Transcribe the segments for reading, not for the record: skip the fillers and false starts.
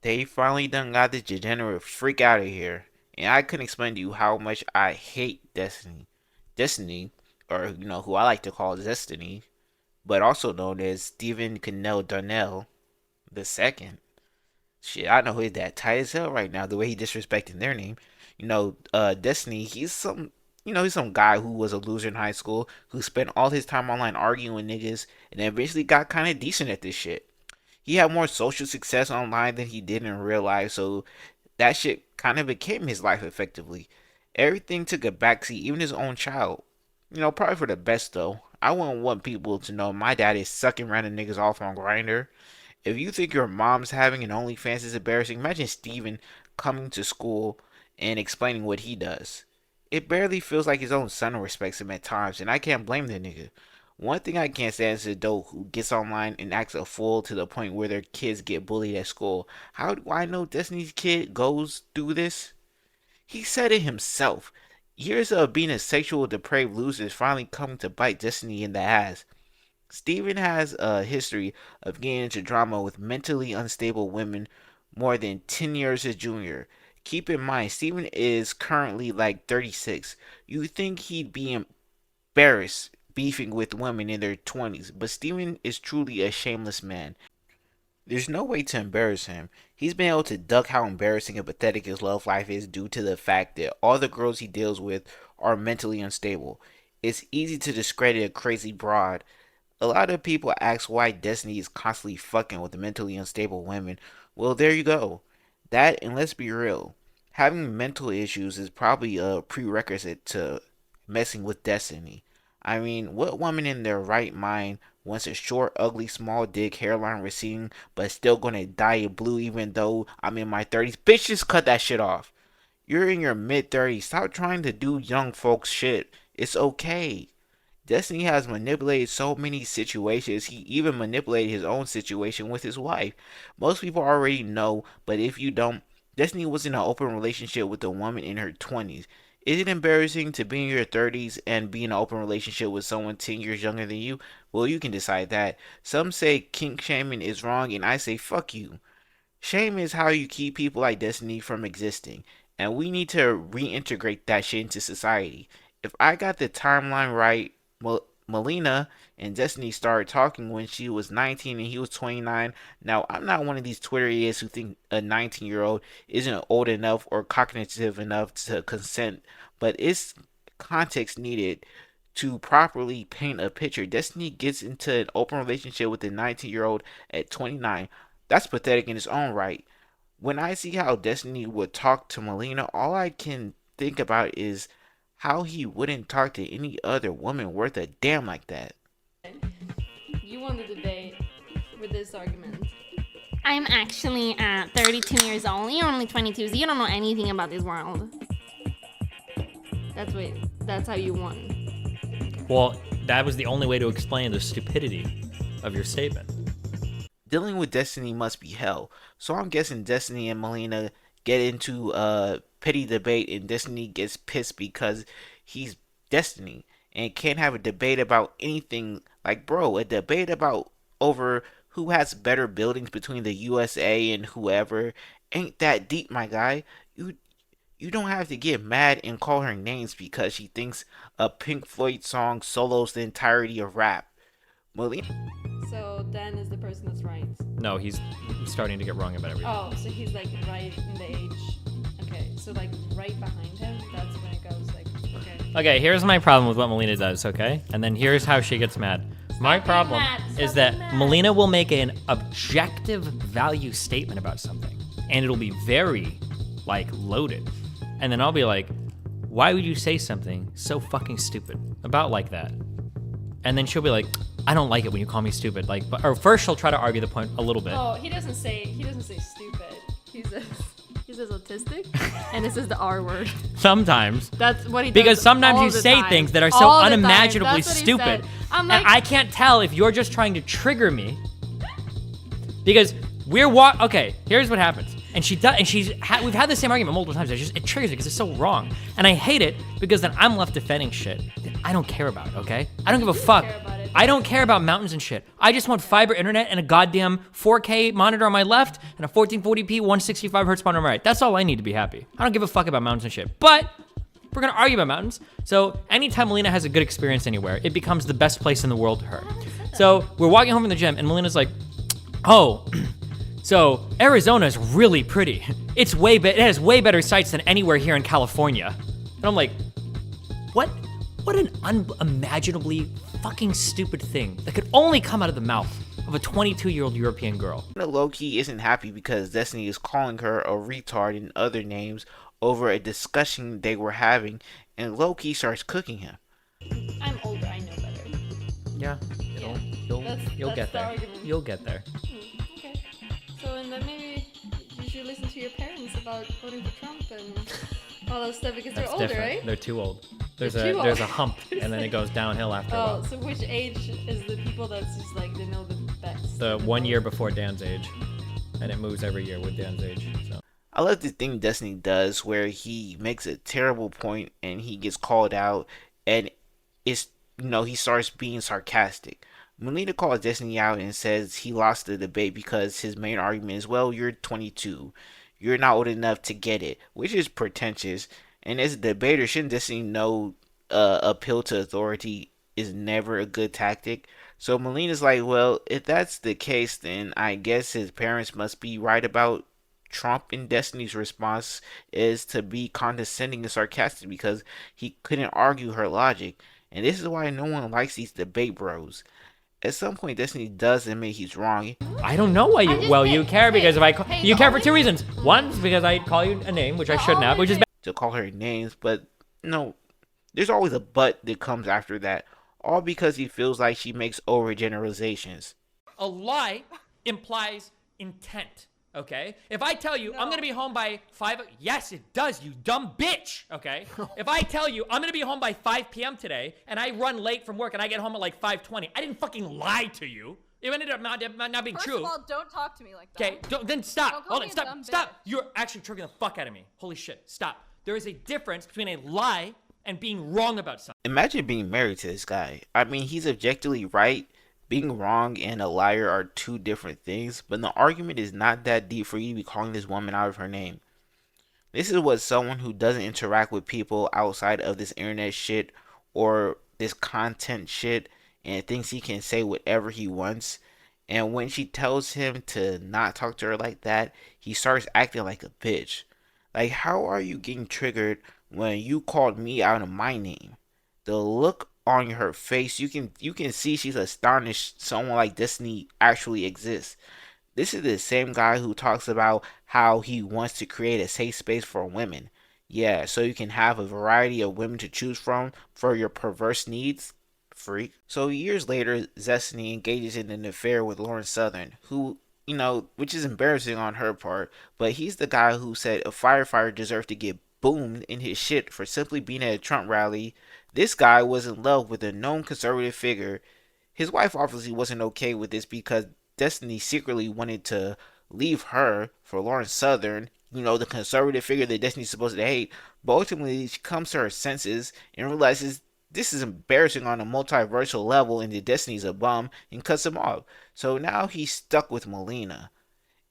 They finally done got this degenerate freak out of here. And I couldn't explain to you how much I hate Destiny. Destiny, or who I like to call Destiny, but also known as Stephen Cannell Darnell the second. Shit, I know his dad tight as hell right now, the way he disrespecting their name. Destiny, he's some guy who was a loser in high school, who spent all his time online arguing with niggas, and eventually got kind of decent at this shit. He had more social success online than he did in real life, so that shit kind of became his life effectively. Everything took a backseat, even his own child. Probably for the best though. I wouldn't want people to know my dad is sucking random niggas off on Grinder. If you think your mom's having an OnlyFans is embarrassing, imagine Steven coming to school and explaining what he does. It barely feels like his own son respects him at times, and I can't blame the nigga. One thing I can't stand is an adult who gets online and acts a fool to the point where their kids get bullied at school. How do I know Destiny's kid goes through this? He said it himself. Years of being a sexual depraved loser is finally coming to bite Destiny in the ass. Steven has a history of getting into drama with mentally unstable women more than 10 years his junior. Keep in mind, Steven is currently like 36. You think he'd be embarrassed beefing with women in their 20s, but Steven is truly a shameless man. There's no way to embarrass him. He's been able to duck how embarrassing and pathetic his love life is due to the fact that all the girls he deals with are mentally unstable. It's easy to discredit a crazy broad. A lot of people ask why Destiny is constantly fucking with mentally unstable women. Well, there you go. That, and let's be real, having mental issues is probably a prerequisite to messing with Destiny. I mean, what woman in their right mind wants a short, ugly, small dick, hairline receding, but still gonna dye it blue even though I'm in my 30s? Bitch, just cut that shit off. You're in your mid 30s. Stop trying to do young folks shit. It's okay. Destiny has manipulated so many situations, he even manipulated his own situation with his wife. Most people already know, but if you don't, Destiny was in an open relationship with a woman in her 20s. Is it embarrassing to be in your 30s and be in an open relationship with someone 10 years younger than you? Well, you can decide that. Some say kink shaming is wrong, and I say fuck you. Shame is how you keep people like Destiny from existing, and we need to reintegrate that shit into society. If I got the timeline right, Melina and Destiny started talking when she was 19 and he was 29. Now, I'm not one of these Twitter idiots who think a 19-year-old isn't old enough or cognitive enough to consent, but it's context needed to properly paint a picture. Destiny gets into an open relationship with a 19-year-old at 29. That's pathetic in its own right. When I see how Destiny would talk to Melina, all I can think about is how he wouldn't talk to any other woman worth a damn like that. You won the debate with this argument. I'm actually 32 years old. You're only 22, so you don't know anything about this world. That's how you won. Well, that was the only way to explain the stupidity of your statement. Dealing with Destiny must be hell. So I'm guessing Destiny and Melina get into a petty debate and Destiny gets pissed because he's Destiny and can't have a debate about anything. Like, bro, a debate about over who has better buildings between the USA and whoever ain't that deep, my guy. You don't have to get mad and call her names because she thinks a Pink Floyd song solos the entirety of rap. Melina. So Dan is the person that's right. No, he's starting to get wrong about everything. Oh, so he's like right in the age. Okay, so like right behind him, that's when it goes like, okay. Okay, here's my problem with what Melina does, okay? And then here's how she gets mad. My problem is that Melina will make an objective value statement about something, and it'll be very, like, loaded. And then I'll be like, why would you say something so fucking stupid about like that? And then she'll be like, I don't like it when you call me stupid. Like, or first she'll try to argue the point a little bit. Oh, he doesn't say stupid. He says autistic, and it says the R word. Sometimes. That's what he does. Because sometimes all you the say time. things that are so All the time. unimaginably That's what he stupid. said. I'm like, And I can't tell if you're just trying to trigger me. Because okay, here's what happens. And she does, and we've had the same argument multiple times. It triggers me because it's so wrong. And I hate it because then I'm left defending shit that I don't care about, okay? I don't give a fuck. care about it. I don't care about mountains and shit. I just want fiber internet and a goddamn 4K monitor on my left and a 1440p 165 hertz monitor on my right. That's all I need to be happy. I don't give a fuck about mountains and shit. But we're gonna argue about mountains. So anytime Melina has a good experience anywhere, it becomes the best place in the world to her. So we're walking home from the gym and Melina's like, oh, so Arizona is really pretty. It has way better sights than anywhere here in California. And I'm like, what an unimaginably fucking stupid thing that could only come out of the mouth of a 22-year-old European girl. Loki isn't happy because Destiny is calling her a retard and other names over a discussion they were having, and Loki starts cooking him. I'm older, I know better. Yeah, you'll That's get the there. argument. You'll get there. Okay. So, and then maybe you should listen to your parents about voting for Trump and all that stuff because That's they're older, different. right? They're too old. There's They're too a old. hump, and then it goes downhill after a Oh, while. so which age is the people that's just like they know the best? The 1 year before Dan's age, and it moves every year with Dan's age. So. I love the thing Destiny does where he makes a terrible point and he gets called out, and it's, he starts being sarcastic. Melina calls Destiny out and says he lost the debate because his main argument is, well, you're 22. You're not old enough to get it, which is pretentious. And as a debater, shouldn't Destiny know appeal to authority is never a good tactic? So Melina's like, well, if that's the case, then I guess his parents must be right about Trump. And Destiny's response is to be condescending and sarcastic because he couldn't argue her logic. And this is why no one likes these debate bros. At some point, Destiny does admit he's wrong. I don't know why you. just Well, think- you care because if I call, hey, you the care for only 2 reasons. One is because I call you a name, which I shouldn't have, which is To call her names, but no, there's always a but that comes after that. All because he feels like she makes overgeneralizations. a lie implies intent. Okay? If I tell you I'm gonna be home by 5, yes, it does, you dumb bitch. Okay? If I tell you I'm gonna be home by 5 p.m. today and I run late from work and I get home at like 5:20, I didn't fucking lie to you. It ended up not being First true. of all, don't talk to me like that. Okay, then stop. Don't call Hold me on, a stop, dumb stop. bitch. You're actually triggering the fuck out of me. Holy shit, stop. There is a difference between a lie and being wrong about something. Imagine being married to this guy. I mean, he's objectively right. Being wrong and a liar are two different things, but the argument is not that deep for you to be calling this woman out of her name. This is what someone who doesn't interact with people outside of this internet shit or this content shit and thinks he can say whatever he wants. And when she tells him to not talk to her like that, he starts acting like a bitch. Like, how are you getting triggered when you called me out of my name? The look on her face, you can see she's astonished someone like Destiny actually exists. This is the same guy who talks about how he wants to create a safe space for women. Yeah, so you can have a variety of women to choose from for your perverse needs, freak. So years later, Destiny engages in an affair with Lauren Southern, who, which is embarrassing on her part, but he's the guy who said a firefighter deserved to get boomed in his shit for simply being at a Trump rally. This guy was in love with a known conservative figure. His wife obviously wasn't okay with this because Destiny secretly wanted to leave her for Lauren Southern, the conservative figure that Destiny's supposed to hate. But ultimately, she comes to her senses and realizes this is embarrassing on a multiversal level and that Destiny's a bum and cuts him off. So now he's stuck with Melina.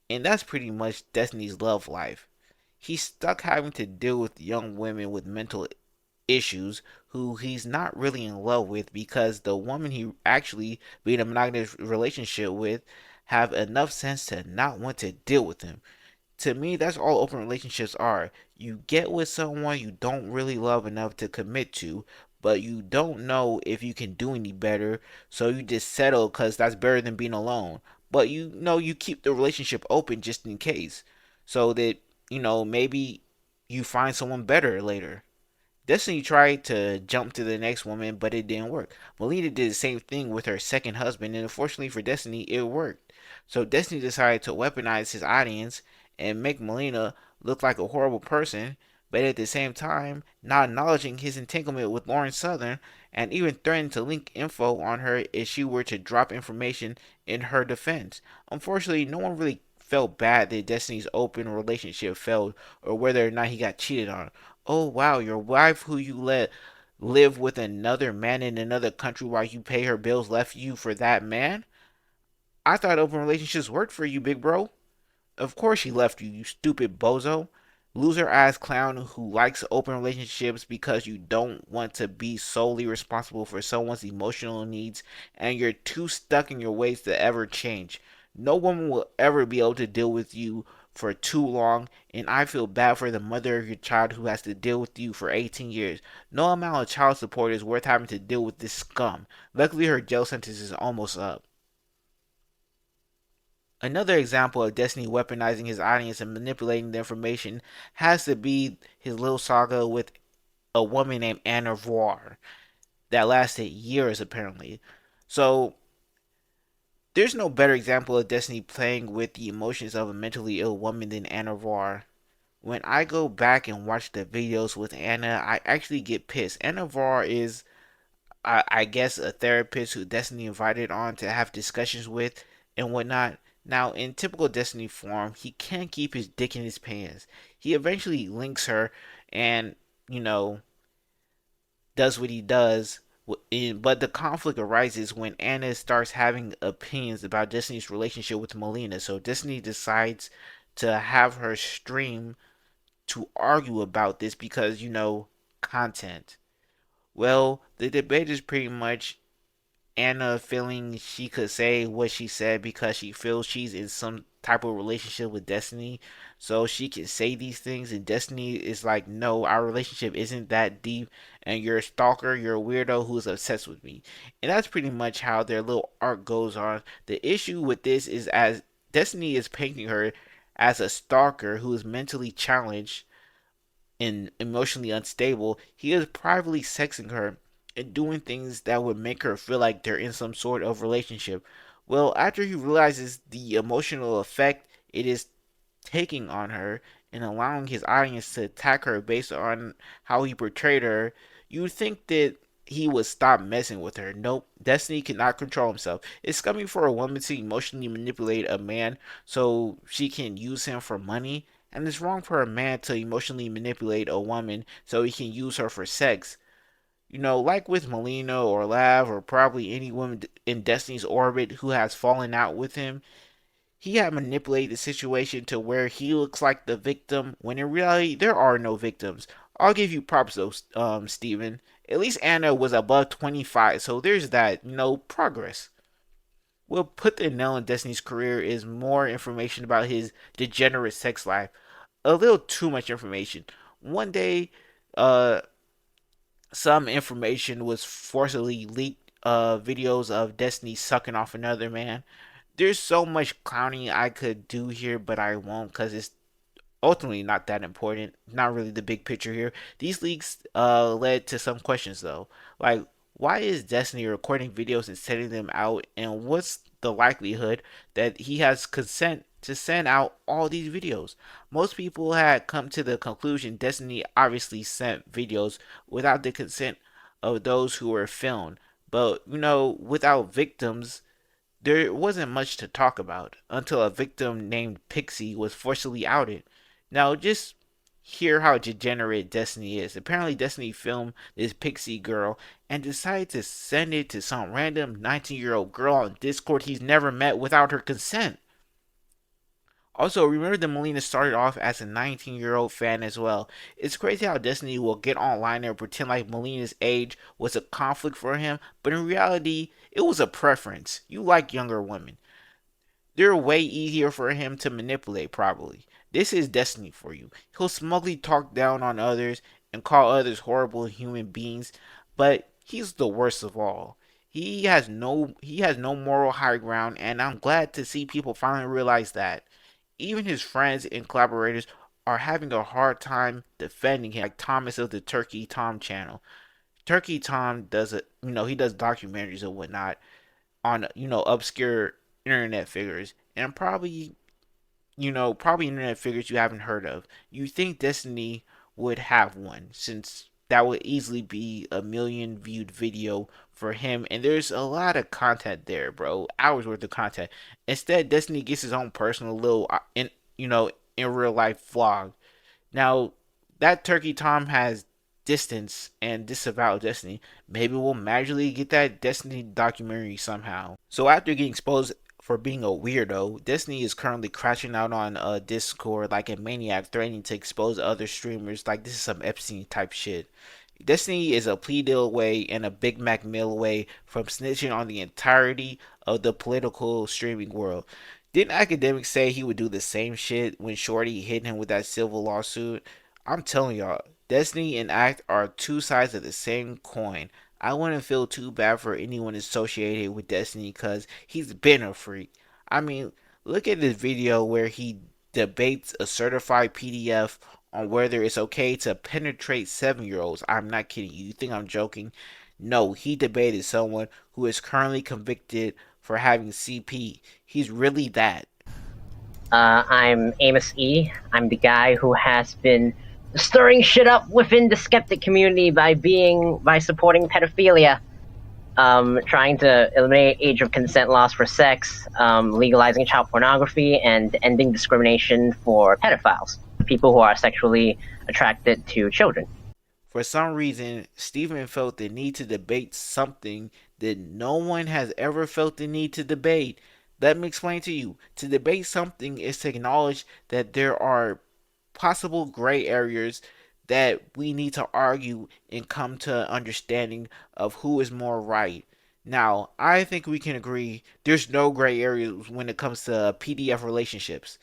And that's pretty much Destiny's love life. He's stuck having to deal with young women with mental issues who he's not really in love with because the woman he actually be in a monogamous relationship with have enough sense to not want to deal with him. To me, that's all open relationships are. You get with someone you don't really love enough to commit to, but you don't know if you can do any better, so you just settle because that's better than being alone. But you keep the relationship open just in case, so that maybe you find someone better later. Destiny tried to jump to the next woman, but it didn't work. Melina did the same thing with her second husband, and unfortunately for Destiny, it worked. So Destiny decided to weaponize his audience and make Melina look like a horrible person, but at the same time, not acknowledging his entanglement with Lauren Southern, and even threatening to link info on her if she were to drop information in her defense. Unfortunately, no one really felt bad that Destiny's open relationship failed or whether or not he got cheated on. Oh wow, your wife who you let live with another man in another country while you pay her bills left you for that man? I thought open relationships worked for you, big bro. Of course she left you, you stupid bozo. Loser ass clown who likes open relationships because you don't want to be solely responsible for someone's emotional needs and you're too stuck in your ways to ever change. No woman will ever be able to deal with you for too long, and I feel bad for the mother of your child who has to deal with you for 18 years. No amount of child support is worth having to deal with this scum. Luckily, her jail sentence is almost up. Another example of Destiny weaponizing his audience and manipulating the information has to be his little saga with a woman named Anna Voir that lasted years apparently. So there's no better example of Destiny playing with the emotions of a mentally ill woman than Anna Voir. When I go back and watch the videos with Anna, I actually get pissed. Anna Voir is I guess a therapist who Destiny invited on to have discussions with and whatnot. Now, in typical Destiny form, he can't keep his dick in his pants. He eventually links her and, you know, does what he does. But the conflict arises when Anna starts having opinions about Destiny's relationship with Melina. So Destiny decides to have her stream to argue about this because, content. Well, the debate is pretty much Anna feeling she could say what she said because she feels she's in some type of relationship with Destiny. So she can say these things, and Destiny is like, no, our relationship isn't that deep, and you're a stalker, you're a weirdo who's obsessed with me. And that's pretty much how their little arc goes on. The issue with this is as Destiny is painting her as a stalker who is mentally challenged and emotionally unstable, he is privately sexing her and doing things that would make her feel like they're in some sort of relationship. Well, after he realizes the emotional effect it is taking on her and allowing his audience to attack her based on how he portrayed her, you'd think that he would stop messing with her. Nope, Destiny cannot control himself. It's coming for a woman to emotionally manipulate a man so she can use him for money, and it's wrong for a man to emotionally manipulate a woman so he can use her for sex. Like with Melina or Lav or probably any woman in Destiny's orbit who has fallen out with him, he had manipulated the situation to where he looks like the victim when in reality there are no victims. I'll give you props though, Steven. At least Anna was above 25, so there's that, progress. We'll put the nail in Destiny's career is more information about his degenerate sex life. A little too much information. One day, uh, some information was forcibly leaked, videos of Destiny sucking off another man. There's so much clowning I could do here, but I won't because it's ultimately not that important. Not really the big picture here. These leaks led to some questions though, like why is Destiny recording videos and sending them out, and what's the likelihood that he has consent to send out all these videos? Most people had come to the conclusion Destiny obviously sent videos without the consent of those who were filmed, but without victims there wasn't much to talk about until a victim named Pixie was forcibly outed. Now, just hear how degenerate Destiny is. Apparently, Destiny filmed this Pixie girl and decided to send it to some random 19-year-old girl on Discord he's never met without her consent. Also, remember that Melina started off as a 19-year-old fan as well. It's crazy how Destiny will get online and pretend like Melina's age was a conflict for him, but in reality, it was a preference. You like younger women. They're way easier for him to manipulate, probably. This is Destiny for you. He'll smugly talk down on others and call others horrible human beings, but he's the worst of all. He has no moral high ground, and I'm glad to see people finally realize that. Even his friends and collaborators are having a hard time defending him, like Thomas of the Turkey Tom channel. Turkey Tom does it, he does documentaries and whatnot on, obscure internet figures, and probably internet figures you haven't heard of. You think Destiny would have one, since that would easily be a million viewed video for him, and there's a lot of content there, bro. Hours worth of content. Instead, Destiny gets his own personal little, in real life vlog. Now, that Turkey Tom has distance and disavow Destiny, maybe we'll magically get that Destiny documentary somehow. So after getting exposed for being a weirdo, Destiny is currently crashing out on Discord like a maniac, threatening to expose other streamers like this is some Epstein type shit. Destiny is a plea deal away and a Big Mac meal away from snitching on the entirety of the political streaming world. Didn't academics say he would do the same shit when Shorty hit him with that civil lawsuit? I'm telling y'all, Destiny and Act are two sides of the same coin. I wouldn't feel too bad for anyone associated with Destiny because he's been a freak. I mean, look at this video where he debates a certified PDF on whether it's okay to penetrate 7-year-olds. I'm not kidding you. You think I'm joking? No, he debated someone who is currently convicted for having CP. He's really that. I'm Amos Yee. I'm the guy who has been stirring shit up within the skeptic community by supporting pedophilia, trying to eliminate age of consent laws for sex, legalizing child pornography, and ending discrimination for pedophiles, people who are sexually attracted to children. For some reason, Stephen felt the need to debate something that no one has ever felt the need to debate. Let me explain to you. To debate something is to acknowledge that there are possible gray areas that we need to argue and come to understanding of who is more right. Now, I think we can agree there's no gray areas when it comes to PDF relationships.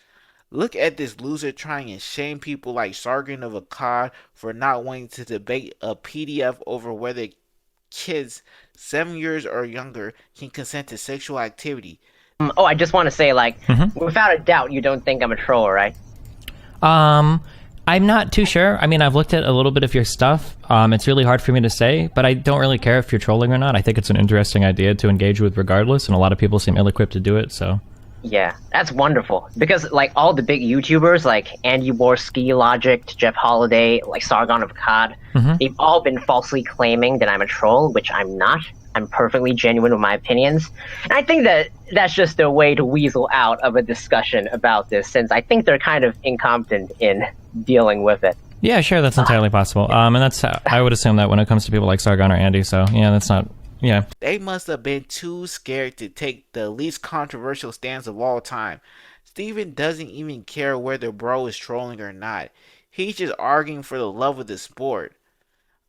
Look at this loser trying to shame people like Sargon of Akkad for not wanting to debate a PDF over whether kids 7 years or younger can consent to sexual activity. Oh, I just want to say, without a doubt, you don't think I'm a troll, right? I'm not too sure. I mean, I've looked at a little bit of your stuff. It's really hard for me to say, but I don't really care if you're trolling or not. I think it's an interesting idea to engage with regardless, and a lot of people seem ill-equipped to do it, so... Yeah, that's wonderful. Because, all the big YouTubers, like Andy Voir, Ski Logic, Jeff Holiday, like Sargon of Akkad, they've all been falsely claiming that I'm a troll, which I'm not. I'm perfectly genuine with my opinions. And I think that that's just a way to weasel out of a discussion about this, since I think they're kind of incompetent in dealing with it. Yeah, sure, that's entirely possible. And that's I would assume that when it comes to people like Sargon or Andy, so yeah, that's not... Yeah. They must have been too scared to take the least controversial stance of all time. Steven doesn't even care whether bro is trolling or not. He's just arguing for the love of the sport.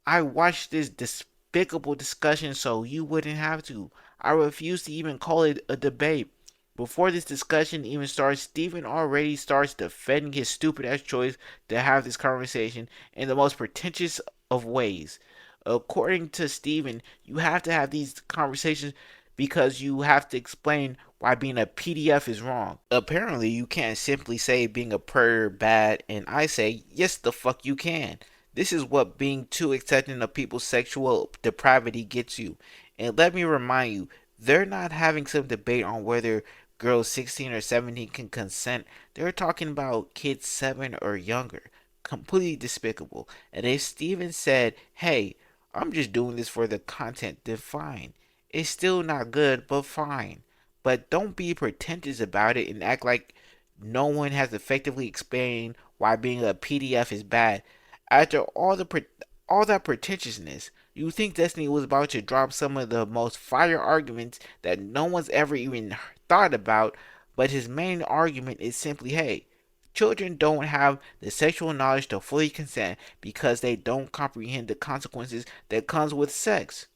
I watched this despicable discussion so you wouldn't have to. I refuse to even call it a debate. Before this discussion even starts, Steven already starts defending his stupid ass choice to have this conversation in the most pretentious of ways. According to Steven, you have to have these conversations because you have to explain why being a PDF is wrong. Apparently, you can't simply say being a predator bad, and I say, yes the fuck you can. This is what being too accepting of people's sexual depravity gets you. And let me remind you, they're not having some debate on whether girls 16 or 17 can consent. They're talking about kids 7 or younger. Completely despicable. And if Steven said, hey, I'm just doing this for the content, then fine. It's still not good, but fine. But don't be pretentious about it and act like no one has effectively explained why being a PDF is bad. After all that pretentiousness, you think Destiny was about to drop some of the most fire arguments that no one's ever even thought about, but his main argument is simply, hey, children don't have the sexual knowledge to fully consent because they don't comprehend the consequences that comes with sex.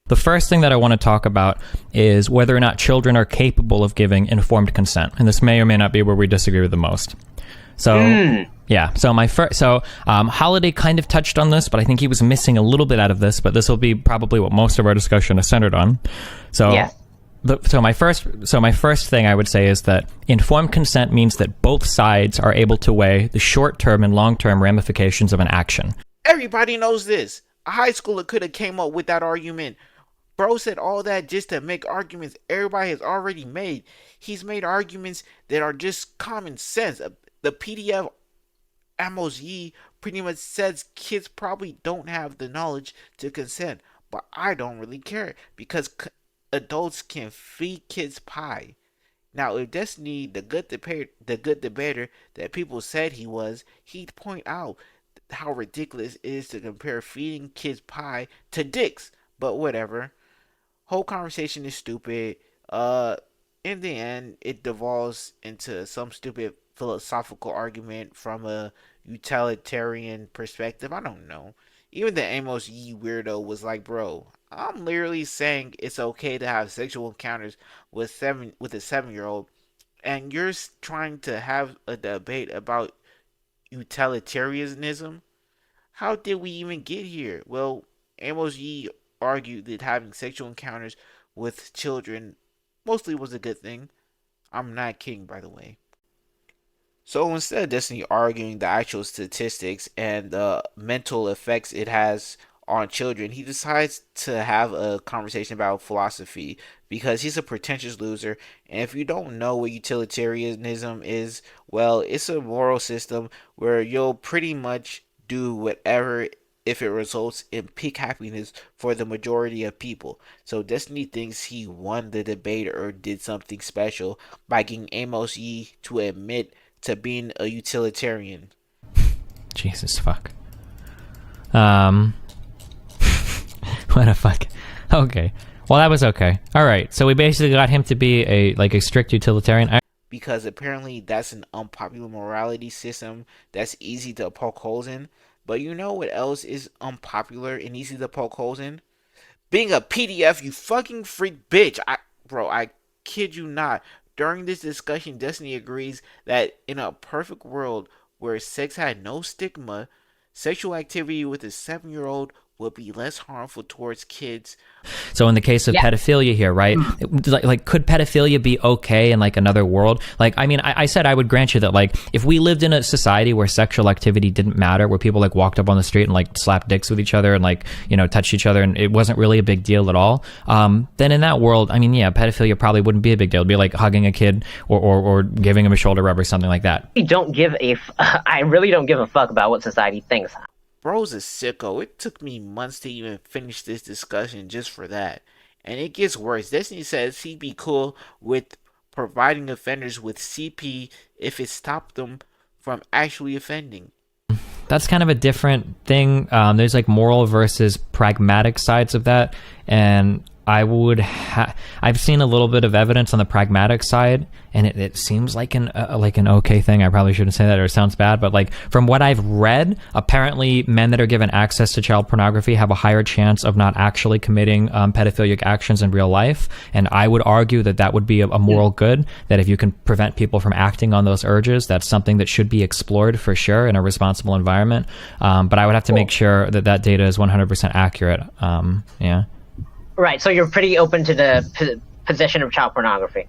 The first thing that I want to talk about is whether or not children are capable of giving informed consent, and this may or may not be where we disagree with the most. So, yeah. So Holiday kind of touched on this, but I think he was missing a little bit out of this. But this will be probably what most of our discussion is centered on. So. Yeah. So my first thing I would say is that informed consent means that both sides are able to weigh the short-term and long-term ramifications of an action. Everybody knows this. A high schooler could have came up with that argument. Bro said all that just to make arguments everybody has already made. He's made arguments that are just common sense. The PDF Amos Yee pretty much says kids probably don't have the knowledge to consent, but I don't really care because adults can feed kids pie. Now, if Destiny, the good debater that people said he was, he'd point out how ridiculous it is to compare feeding kids pie to dicks. But whatever. Whole conversation is stupid. Uh, in the end, it devolves into some stupid philosophical argument from a utilitarian perspective. I don't know. Even the Amos Yee weirdo was like, "Bro, I'm literally saying it's okay to have sexual encounters with a 7-year-old, and you're trying to have a debate about utilitarianism. How did we even get here?" Well, Amos Yee argued that having sexual encounters with children mostly was a good thing. I'm not kidding, by the way. So instead of Destiny arguing the actual statistics and the mental effects it has on children, he decides to have a conversation about philosophy because he's a pretentious loser. And if you don't know what utilitarianism is, well, it's a moral system where you'll pretty much do whatever if it results in peak happiness for the majority of people. So Destiny thinks he won the debate or did something special by getting Amos Yee to admit to being a utilitarian. Jesus fuck. What a fuck. Okay. Well, that was okay. All right. So we basically got him to be a strict utilitarian. Because apparently that's an unpopular morality system that's easy to poke holes in. But you know what else is unpopular and easy to poke holes in? Being a PDF, you fucking freak bitch. I kid you not. During this discussion, Destiny agrees that in a perfect world where sex had no stigma, sexual activity with a 7-year-old would be less harmful towards kids. So in the case of pedophilia here, right? Like, could pedophilia be okay in like another world? Like, I mean, I said I would grant you that, like, if we lived in a society where sexual activity didn't matter, where people like walked up on the street and like slapped dicks with each other and like, you know, touched each other and it wasn't really a big deal at all, then in that world, I mean, yeah, pedophilia probably wouldn't be a big deal. It'd be like hugging a kid or giving him a shoulder rub or something like that. I really don't give a fuck about what society thinks. Bro's a sicko. It took me months to even finish this discussion just for that. And it gets worse. Destiny says he'd be cool with providing offenders with CP if it stopped them from actually offending. That's kind of a different thing. There's like moral versus pragmatic sides of that, and I've seen a little bit of evidence on the pragmatic side, and it seems like an okay thing. I probably shouldn't say that, or it sounds bad, but like from what I've read, apparently men that are given access to child pornography have a higher chance of not actually committing pedophilic actions in real life. And I would argue that that would be a moral good, that if you can prevent people from acting on those urges, that's something that should be explored for sure in a responsible environment. But I would have to make sure that that data is 100% accurate. Yeah. Right, so you're pretty open to the possession of child pornography.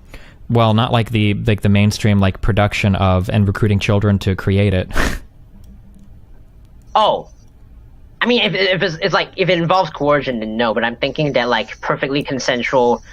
Well, not like the mainstream like production of and recruiting children to create it. Oh, I mean, if it involves coercion, then no. But I'm thinking that like perfectly consensual,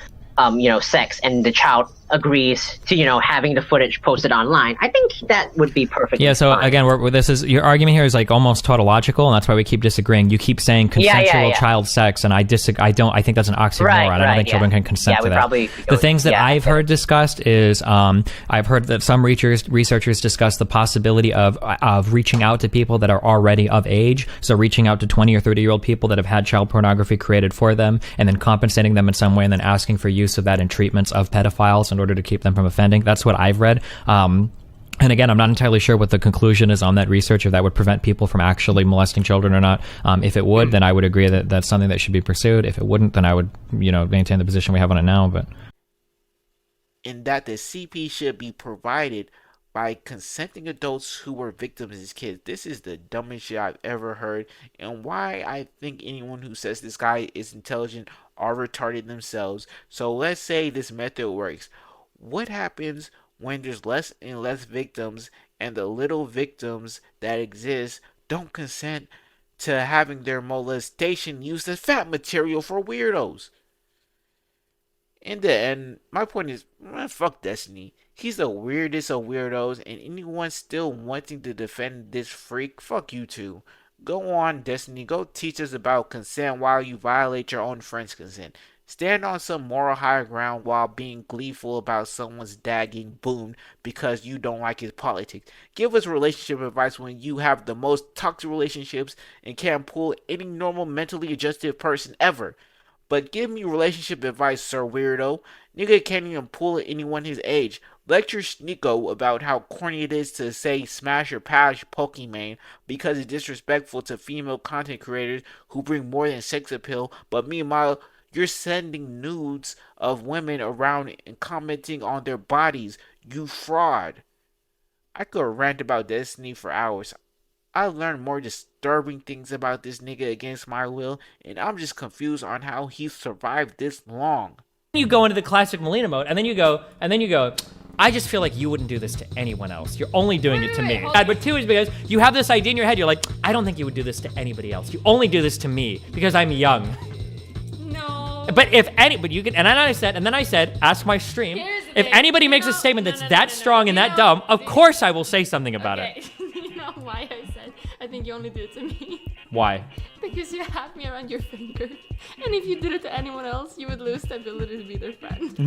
sex, and the child agrees to having the footage posted online. I think that would be perfectly so fine. Again, your argument here is like almost tautological, and that's why we keep disagreeing. You keep saying consensual child sex, and I disagree. I think that's an oxymoron. I don't think children can consent to that. The things that I've heard discussed is I've heard that some researchers discuss the possibility of reaching out to people that are already of age, so reaching out to 20 or 30-year-old people that have had child pornography created for them, and then compensating them in some way, and then asking for use of that in treatments of pedophiles in order to keep them from offending. That's what I've read. And again, I'm not entirely sure what the conclusion is on that research, if that would prevent people from actually molesting children or not. If it would, then I would agree that that's something that should be pursued. If it wouldn't, then I would, maintain the position we have on it now. But in that the CP should be provided by consenting adults who were victims as kids. This is the dumbest shit I've ever heard, and why I think anyone who says this guy is intelligent are retarded themselves. So let's say this method works. What happens when there's less and less victims, and the little victims that exist don't consent to having their molestation used as fat material for weirdos? In the end, my point is, fuck Destiny. He's the weirdest of weirdos, and anyone still wanting to defend this freak, fuck you too. Go on, Destiny. Go teach us about consent while you violate your own friend's consent. Stand on some moral higher ground while being gleeful about someone's dagging boon because you don't like his politics. Give us relationship advice when you have the most toxic relationships and can't pull any normal mentally adjusted person ever. But give me relationship advice, Sir Weirdo. Nigga can't even pull anyone his age. Lecture Sneeko about how corny it is to say smash or pass Pokemon because it's disrespectful to female content creators who bring more than sex appeal, but meanwhile, you're sending nudes of women around and commenting on their bodies. You fraud. I could rant about Destiny for hours. I learned more disturbing things about this nigga against my will, and I'm just confused on how he survived this long. You go into the classic Melina mode, and then you go, I just feel like you wouldn't do this to anyone else. You're only doing it to me. But two is because you have this idea in your head. You're like, I don't think you would do this to anybody else. You only do this to me because I'm young. No. But you can, and then I said, ask my stream. If anybody makes a statement that's that strong and that dumb, of course I will say something about it. You know why I said I think you only do it to me? Why? Because you have me around your finger. And if you did it to anyone else, you would lose the ability to be their friend. No.